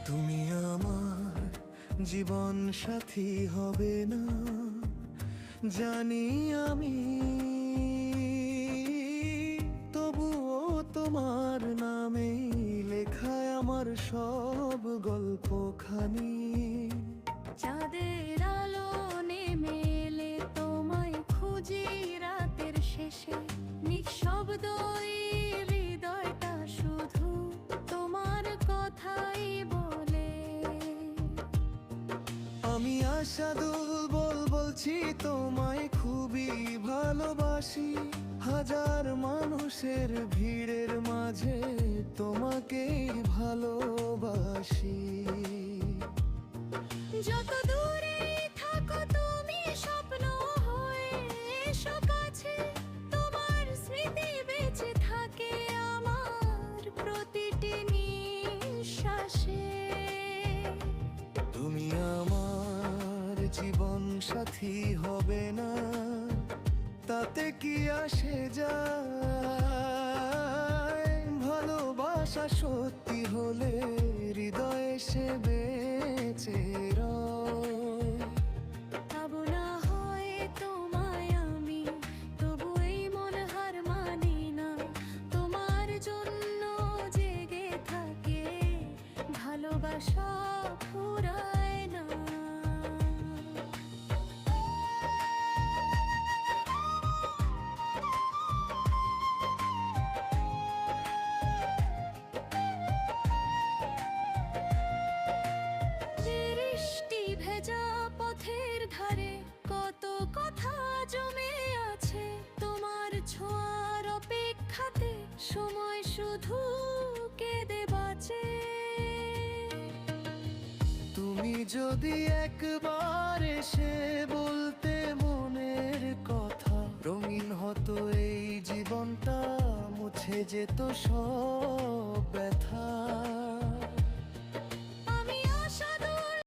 তুমি আমার জীবন সাথী হবে না জানি আমি, তবুও তোমার নামেই লেখায় আমার সব গল্পখানি। চাঁদের আলো নেমে এলে তোমায় খুঁজি রাতের শেষে, নিঃশব্দই হৃদয়টা শুধু তোমার কথাই বলে। আমি আশাদুল বলছি তোমায় খুবই ভালোবাসি, হাজার মানুষের ভিড়ের মাঝে তোমাকেই ভালোবাসি। যত দূরে থাকো তুমি স্বপ্ন হয়ে এসো কাছে, তোমার স্মৃতি বেঁচে থাকে আমার প্রতিটি নিঃশ্বাসে। তুমি আমার জীবন সাথী হবে না তাতে কি আসে যায়, ভালোবাসা সত্যি হলে হৃদয়ে সে বেঁচে রয়। পাবো না হয় তোমায় আমি, তবু এই মন হার মানি না, তোমার জন্য জেগে থাকে ভালোবাসা ফুরায় না। বৃষ্টি ভেজা পথের ধারে কত কথা জমে আছে, তোমার ছোঁয়ার অপেক্ষাতে সময় শুধু কেঁদে বাঁচে। তুমি যদি একবার এসে বলতে মনের কথা, রঙিন হতো এই জীবনটা, মুছে যেত সব ব্যথা।